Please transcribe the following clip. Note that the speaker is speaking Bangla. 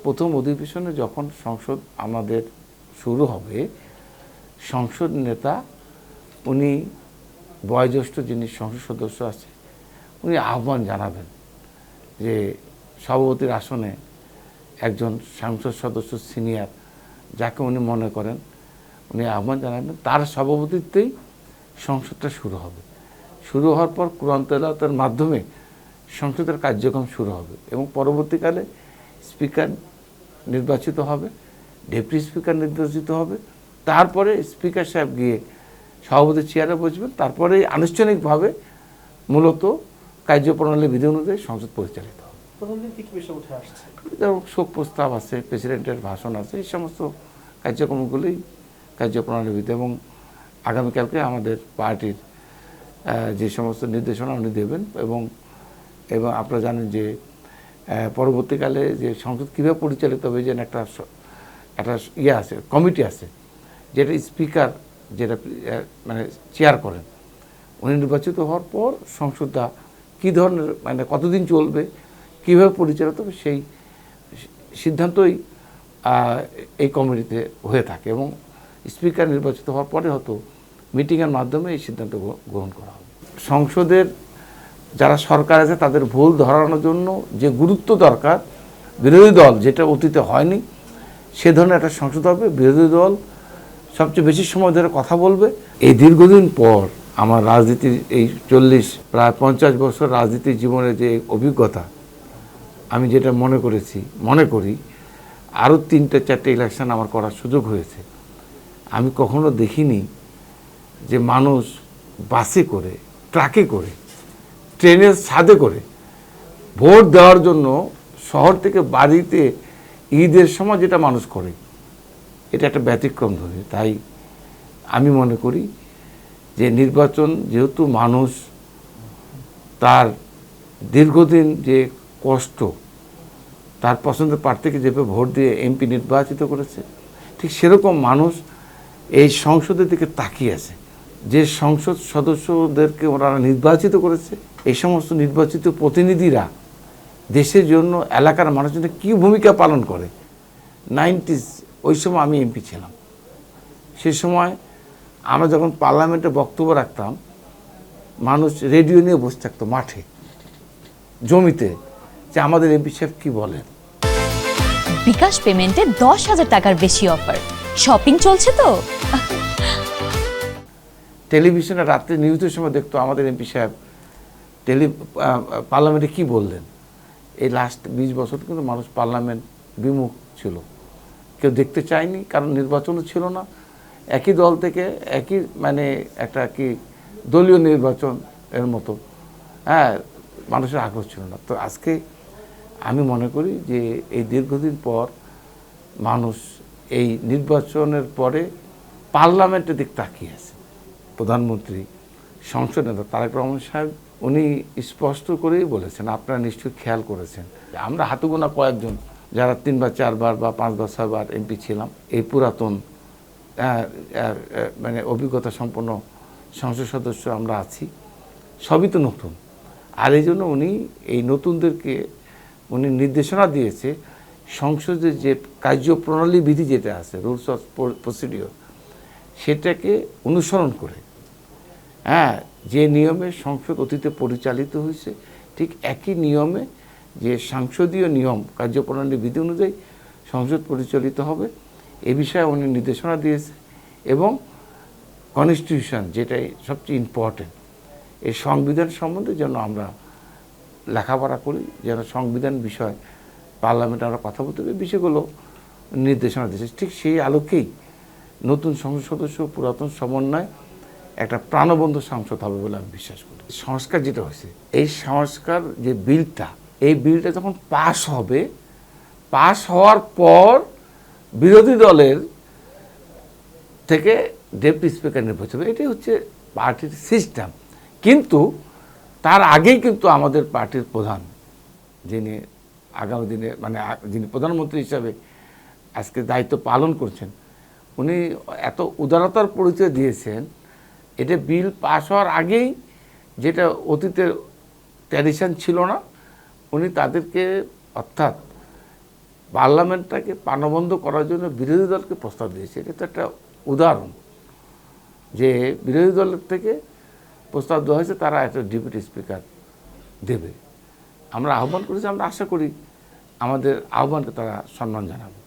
প্রথম অধিবেশনে যখন সংসদ আমাদের শুরু হবে, সংসদ নেতা উনি বয়োজ্যেষ্ঠ যিনি সংসদ সদস্য আছে উনি আহ্বান জানাবেন যে সভাপতির আসনে একজন সংসদ সদস্য সিনিয়র যাকে উনি মনে করেন উনি আহ্বান জানাবেন, তার সভাপতিত্বেই সংসদটা শুরু হবে। শুরু হওয়ার পর কোরআন তেলাওয়াতের মাধ্যমে সংসদের কার্যক্রম শুরু হবে এবং পরবর্তীকালে স্পিকার নির্বাচিত হবে, ডেপুটি স্পিকার নির্বাচিত হবে, তারপরে স্পিকার সাহেব গিয়ে সভাপতির চেয়ারে বসবেন, তারপরে আনুষ্ঠানিকভাবে মূলত কার্যপ্রণালী বিধি অনুযায়ী সংসদ পরিচালিত হবে। প্রথম দিন কি বিষয় উঠে আসছে? যেমন শোক প্রস্তাব আছে, প্রেসিডেন্টের ভাষণ আছে, এই সমস্ত কার্যক্রমগুলোই কার্যপ্রণালী বিধি। এবং আগামীকালকে আমাদের পার্টির যে সমস্ত নির্দেশনা উনি দেবেন এবং এবং আপনারা জানেন যে পরবর্তীকালে যে সংসদ কীভাবে পরিচালিত হবে, যেন একটা ইয়ে আছে, কমিটি আছে, যেটা স্পিকার যেটা মানে চেয়ার করেন, উনি নির্বাচিত হওয়ার পর সংসদটা কী ধরনের মানে কতদিন চলবে, কীভাবে পরিচালিত হবে, সেই সিদ্ধান্তই এই কমিটিতে হয়ে থাকে এবং স্পিকার নির্বাচিত হওয়ার পরে হয়তো মিটিংয়ের মাধ্যমে এই সিদ্ধান্ত গ্রহণ করা হবে। সংসদের যারা সরকার আছে তাদের ভুল ধরানোর জন্য যে গুরুত্ব দরকার, বিরোধী দল যেটা অতীতে হয়নি সে ধরনের একটা সংসদ হবে। বিরোধী দল সবচেয়ে বেশি সময় ধরে কথা বলবে। এই দীর্ঘদিন পর আমার রাজনীতির এই প্রায় 50 বছর রাজনীতির জীবনের যে অভিজ্ঞতা, আমি যেটা মনে করি আরও 3-4টে ইলেকশন আমার করার সুযোগ হয়েছে। আমি কখনো দেখিনি যে মানুষ বাসে করে, ট্রাকে করে, ট্রেনের ছাদে করে ভোট দেওয়ার জন্য শহর থেকে বাড়িতে ঈদের সময় যেটা মানুষ করে, এটা একটা ব্যতিক্রম ধরে। তাই আমি মনে করি যে নির্বাচন যেহেতু মানুষ তার দীর্ঘদিন যে কষ্ট, তার পছন্দের প্রার্থীকে যেভাবে ভোট দিয়ে এমপি নির্বাচিত করেছে, ঠিক সেরকম মানুষ এই সংসদের দিকে তাকিয়ে আছে। যে সংসদ সদস্যদেরকে ওনারা নির্বাচিত করেছে, এই সমস্ত নির্বাচিত প্রতিনিধিরা দেশের জন্য, এলাকার মানুষের জন্য কী ভূমিকা পালন করে। 90s ওই সময় আমি এমপি ছিলাম, সে সময় আমরা যখন পার্লামেন্টে বক্তব্য রাখতাম, মানুষ রেডিও নিয়ে বসে থাকতো মাঠে, জমিতে, যে আমাদের এমপি সাহেব কী বলেন। বিকাশ পেমেন্টে 10,000 টাকার বেশি অফার, শপিং চলছে তো। টেলিভিশনে রাত্রে নিউজের সময় দেখতো আমাদের এমপি সাহেব পার্লামেন্টে কী বললেন। এই লাস্ট 20 বছর কিন্তু মানুষ পার্লামেন্ট বিমুখ ছিল, কেউ দেখতে চায়নি, কারণ নির্বাচনও ছিল না। একই দল থেকে একই মানে একটা কি দলীয় নির্বাচন এর মতো, মানুষের আগ্রহ ছিল না। তো আজকে আমি মনে করি যে এই দীর্ঘদিন পর মানুষ এই নির্বাচনের পরে পার্লামেন্টের দিক তাকিয়ে আছে। প্রধানমন্ত্রী, সংসদ নেতা তারেক রহমান সাহেব উনি স্পষ্ট করেই বলেছেন, আপনারা নিশ্চয়ই খেয়াল করেছেন, আমরা হাতে গোনা কয়েকজন যারা 3 বার 4 বার বা 5 বার 6 বার এমপি ছিলাম, এই পুরাতন মানে অভিজ্ঞতা সম্পন্ন সংসদ সদস্য আমরা আছি, সবই তো নতুন। আর এই জন্য উনি এই নতুনদেরকে উনি নির্দেশনা দিয়েছে, সংসদের যে কার্যপ্রণালী বিধি যেটা আছে, রুলস অফ প্রসিডিওর, সেটাকে অনুসরণ করে যে নিয়মে সংসদ অতীতে পরিচালিত হয়েছে, ঠিক একই নিয়মে যে সংসদীয় নিয়ম কার্যপ্রণালী বিধি অনুযায়ী সংসদ পরিচালিত হবে, এ বিষয়ে উনি নির্দেশনা দিয়েছে। এবং কনস্টিটিউশন, যেটাই সবচেয়ে ইম্পর্টেন্ট, এই সংবিধান সম্বন্ধে যেন আমরা লেখাপড়া করি, যেন সংবিধান বিষয় পার্লামেন্টে আমরা কথা বলতে পারি, বিষয়গুলো নির্দেশনা দিয়েছে। ঠিক সেই আলোকেই নতুন সংসদ সদস্য পুরাতন সমন্বয় একটা প্রাণবন্ত সংসদ হবে বলে আমি বিশ্বাস করি। সংস্কার যেটা হয়েছে, এই সংস্কার যে বিলটা, এই বিলটা যখন পাস হবে, পাস হওয়ার পর বিরোধী দলের থেকে ডেপুটি স্পিকার নির্বাচিত হবে, এটাই হচ্ছে পার্টির সিস্টেম। কিন্তু তার আগেই কিন্তু আমাদের পার্টির প্রধান, যিনি আগামী দিনে মানে যিনি প্রধানমন্ত্রী হিসাবে আজকে দায়িত্ব পালন করছেন, উনি এত উদারতার পরিচয় দিয়েছেন, এটা বিল পাস হওয়ার আগেই, যেটা অতীতের ট্র্যাডিশন ছিল না, উনি তাদেরকে অর্থাৎ পার্লামেন্টটাকে প্রাণবন্ধ করার জন্য বিরোধী দলকে প্রস্তাব দিয়েছে। এটা তো একটা উদাহরণ যে বিরোধী দল থেকে প্রস্তাব দেওয়া হয়েছে তারা একটা ডেপুটি স্পিকার দেবে। আমরা আহ্বান করেছি, আমরা আশা করি আমাদের আহ্বানকে তারা সম্মান জানাবে।